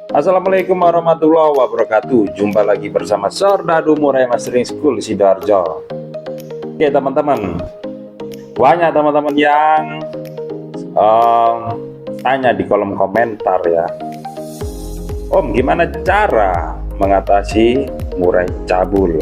Assalamualaikum warahmatullahi wabarakatuh. Jumpa lagi bersama Sordadu Murai Mastering School Sidoarjo. Oke teman-teman, banyak teman-teman yang tanya di kolom komentar ya, Om, gimana cara mengatasi murai cabul?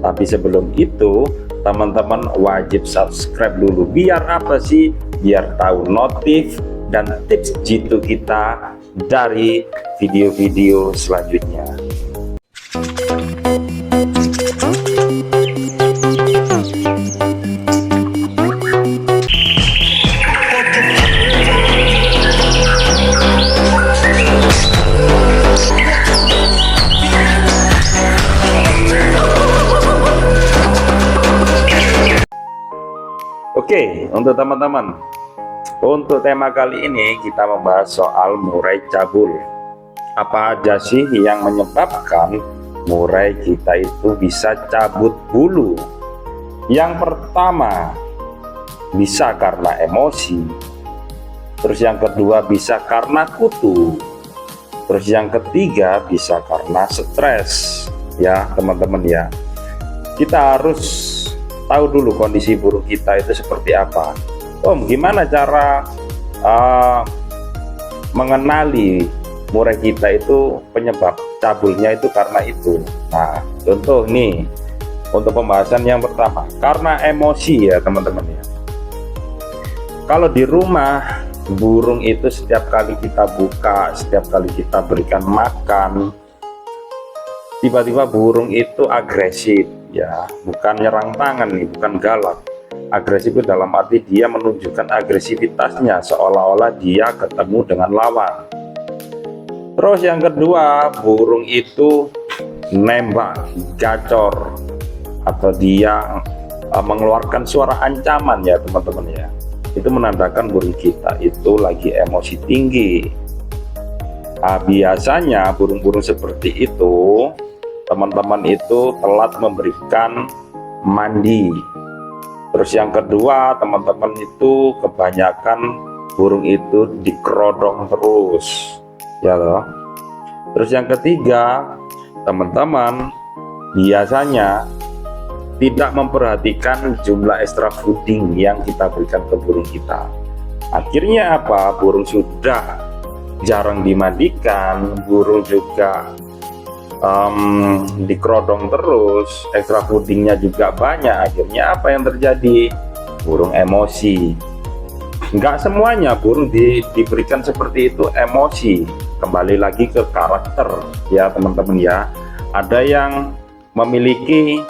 Tapi sebelum itu teman-teman wajib subscribe dulu. Biar apa sih? Biar tahu notif dan tips jitu kita dari video-video selanjutnya. Oke, untuk teman-teman, untuk tema kali ini kita membahas soal murai cabul. Apa aja sih yang menyebabkan murai kita itu bisa cabut bulu? Yang pertama, bisa karena emosi. Terus yang kedua bisa karena kutu. Terus yang ketiga bisa karena stres. Ya teman-teman ya, kita harus tahu dulu kondisi burung kita itu seperti apa. Om, gimana cara mengenali murai kita itu penyebab cabulnya itu karena itu? Nah, contoh nih untuk pembahasan yang pertama, karena emosi ya teman-teman ya. Kalau di rumah burung itu setiap kali kita buka, setiap kali kita berikan makan, tiba-tiba burung itu agresif ya, bukan nyerang tangan nih, bukan galak. Agresif itu dalam arti dia menunjukkan agresivitasnya seolah-olah dia ketemu dengan lawan. Terus yang kedua, burung itu nembak, gacor, atau dia mengeluarkan suara ancaman ya teman-teman ya. Itu menandakan burung kita itu lagi emosi tinggi. Biasanya burung-burung seperti itu teman-teman itu telat memberikan mandi. Terus yang kedua, teman-teman itu kebanyakan burung itu dikerodong terus ya loh. Terus yang ketiga, teman-teman biasanya tidak memperhatikan jumlah extra fooding yang kita berikan ke burung kita. Akhirnya apa? Burung sudah jarang dimandikan, burung juga dikerodong terus, ekstra foodingnya juga banyak. Akhirnya apa yang terjadi? Burung emosi. Enggak semuanya burung diberikan seperti itu emosi. Kembali lagi ke karakter ya teman-teman ya. Ada yang memiliki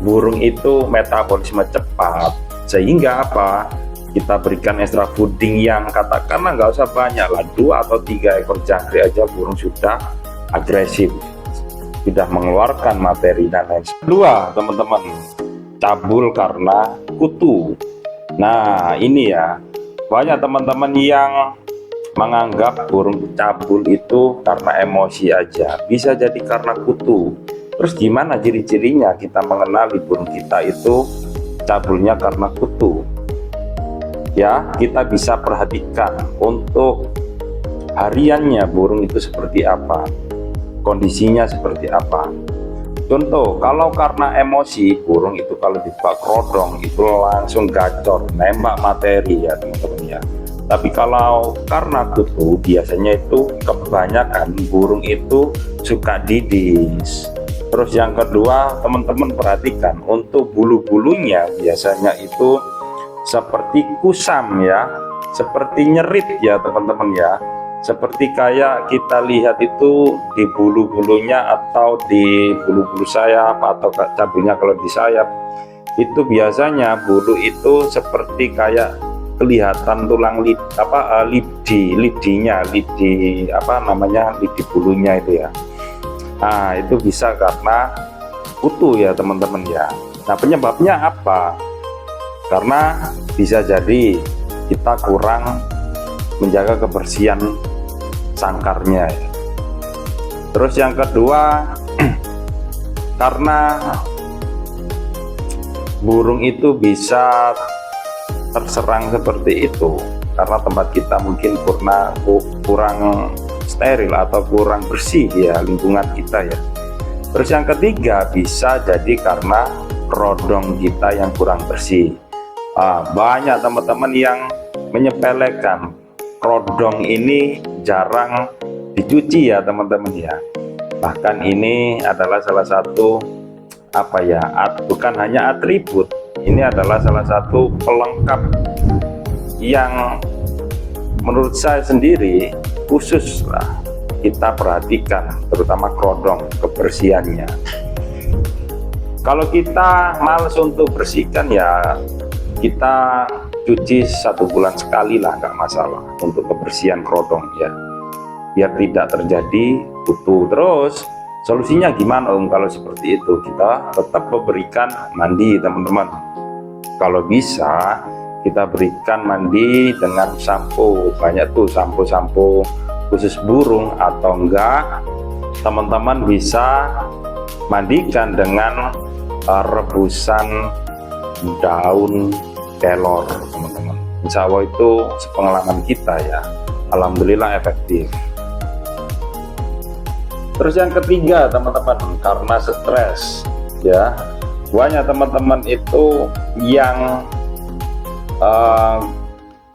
burung itu metabolisme cepat, sehingga apa? Kita berikan ekstra fooding yang katakanlah nggak usah banyak lah, 2 atau 3 ekor jangkrik aja burung sudah agresif, sudah mengeluarkan materi dan lain sebagainya. Kedua teman-teman, cabul karena kutu. Nah ini ya, banyak teman-teman yang menganggap burung cabul itu karena emosi aja, bisa jadi karena kutu. Terus gimana ciri-cirinya kita mengenali burung kita itu cabulnya karena kutu? Ya, kita bisa perhatikan untuk hariannya burung itu seperti apa, kondisinya seperti apa. Contoh, kalau karena emosi, burung itu kalau dibuka kerodong itu langsung gacor, nembak materi ya teman-teman ya. Tapi kalau karena kutu, biasanya itu kebanyakan burung itu suka didis. Terus yang kedua, teman-teman perhatikan untuk bulu-bulunya biasanya itu seperti kusam ya, seperti nyerit ya teman-teman ya. Seperti kayak kita lihat itu di bulu-bulunya atau di bulu-bulu sayap atau cabulnya kalau di sayap itu biasanya bulu itu seperti kayak kelihatan tulang lidi bulunya itu ya. Nah itu bisa karena kutu ya teman-teman ya. Nah penyebabnya apa? Karena bisa jadi kita kurang menjaga kebersihan sangkarnya ya. Terus yang kedua karena burung itu bisa terserang seperti itu karena tempat kita mungkin kurang steril atau kurang bersih ya lingkungan kita ya. Terus yang ketiga bisa jadi karena rodong kita yang kurang bersih. Banyak teman-teman yang menyepelekan rodong ini jarang dicuci ya teman-teman ya. Bahkan ini adalah salah satu bukan hanya atribut, ini adalah salah satu pelengkap yang menurut saya sendiri khusus lah kita perhatikan, terutama rodong kebersihannya. Kalau kita males untuk bersihkan ya kita cuci 1 bulan sekali lah, nggak masalah untuk kebersihan rodong ya, biar tidak terjadi kutu. Terus solusinya gimana Om kalau seperti itu? Kita tetap memberikan mandi teman-teman. Kalau bisa kita berikan mandi dengan sampo, banyak tuh sampo-sampo khusus burung, atau enggak teman-teman bisa mandikan dengan rebusan daun kelor teman-teman. Insya Allah itu sepengalaman kita ya, alhamdulillah efektif. Terus yang ketiga teman-teman, karena stres ya, banyak teman-teman itu yang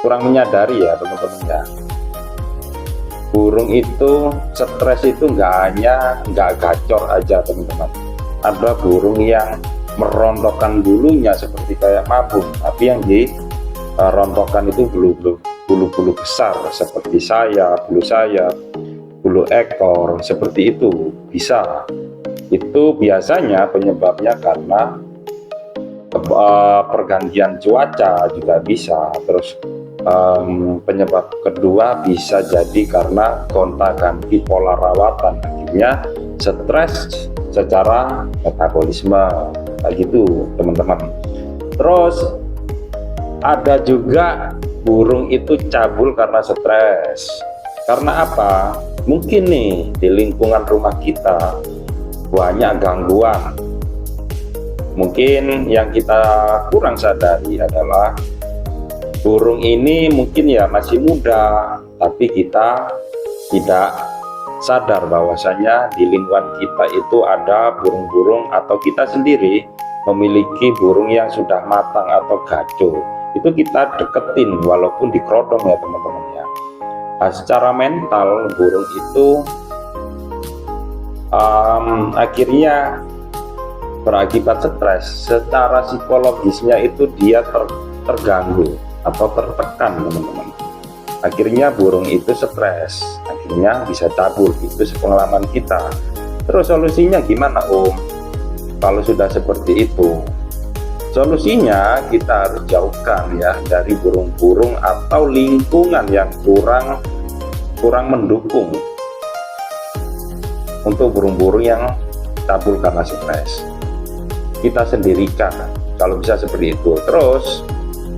kurang menyadari ya teman-teman ya, burung itu stres itu nggak gacor aja teman-teman. Ada burung yang merontokkan bulunya seperti kayak mabung, tapi yang dirontokkan itu bulu-bulu besar seperti bulu sayap, bulu ekor, seperti itu bisa. Itu biasanya penyebabnya karena pergantian cuaca juga bisa. Terus penyebab kedua bisa jadi karena gonta-ganti pola rawatan, akhirnya stres secara metabolisme kayak gitu teman-teman. Terus ada juga burung itu cabul karena stres. Karena apa? Mungkin nih di lingkungan rumah kita banyak gangguan. Mungkin yang kita kurang sadari adalah burung ini mungkin ya masih muda, tapi kita tidak sadar bahwasanya di lingkungan kita itu ada burung-burung, atau kita sendiri memiliki burung yang sudah matang atau gajo. Itu kita deketin walaupun di kerodong ya teman-teman ya. Secara mental burung itu akhirnya berakibat stres. Secara psikologisnya itu dia terganggu atau tertekan teman-teman. Akhirnya burung itu stres, akhirnya bisa cabul. Itu sepengalaman kita. Terus solusinya gimana Om? Kalau sudah seperti itu, solusinya kita harus jauhkan ya dari burung-burung atau lingkungan yang kurang mendukung untuk burung-burung yang cabul karena stres. Kita sendirikan kalau bisa seperti itu. Terus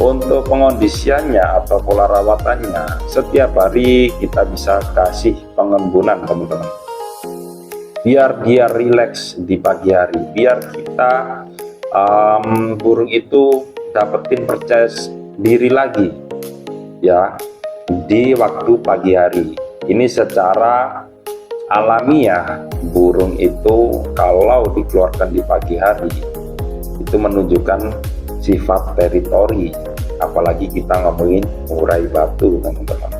untuk pengondisiannya atau pola rawatannya, setiap hari kita bisa kasih pengembunan teman-teman, biar dia rileks di pagi hari, biar kita burung itu dapetin percaya diri lagi ya di waktu pagi hari. Ini secara alamiah burung itu kalau dikeluarkan di pagi hari itu menunjukkan sifat teritori, apalagi kita ngomongin murai batu teman-teman.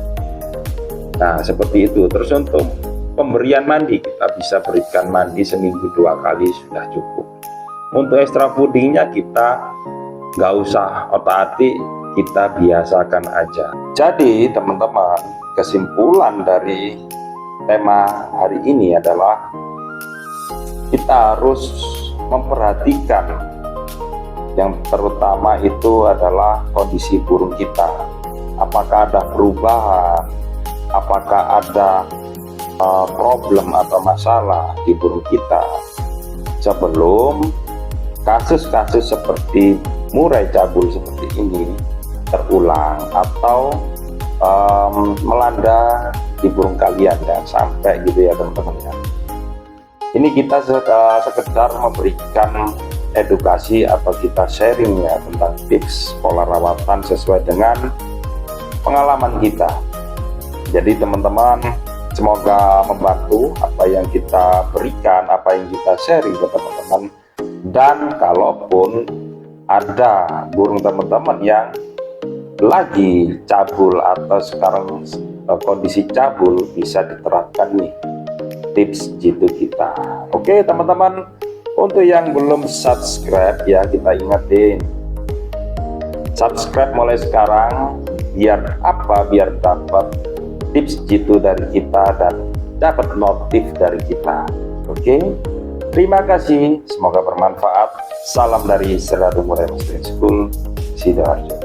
Nah seperti itu. Terus untuk pemberian mandi, kita bisa berikan mandi seminggu 2 kali sudah cukup. Untuk extra foodingnya kita nggak usah otak-atik, kita biasakan aja. Jadi teman-teman, kesimpulan dari tema hari ini adalah kita harus memperhatikan yang terutama itu adalah kondisi burung kita. Apakah ada perubahan, apakah ada problem atau masalah di burung kita sebelum kasus-kasus seperti murai cabul seperti ini terulang atau melanda di burung kalian, dan sampai gitu ya teman-teman ya. Ini kita sekedar memberikan edukasi atau kita sharing ya tentang tips pola rawatan sesuai dengan pengalaman kita. Jadi teman-teman Semoga membantu apa yang kita berikan, apa yang kita sharing ke teman-teman. Dan kalaupun ada burung teman-teman yang lagi cabul atau sekarang kondisi cabul, bisa diterapkan nih tips jitu kita. Oke teman-teman, untuk yang belum subscribe ya, kita ingetin subscribe mulai sekarang, biar apa? Biar dapat tips jitu dari kita dan dapat notif dari kita. Oke, terima kasih, semoga bermanfaat. Salam dari Seradumur Muslim School Sidoarjo.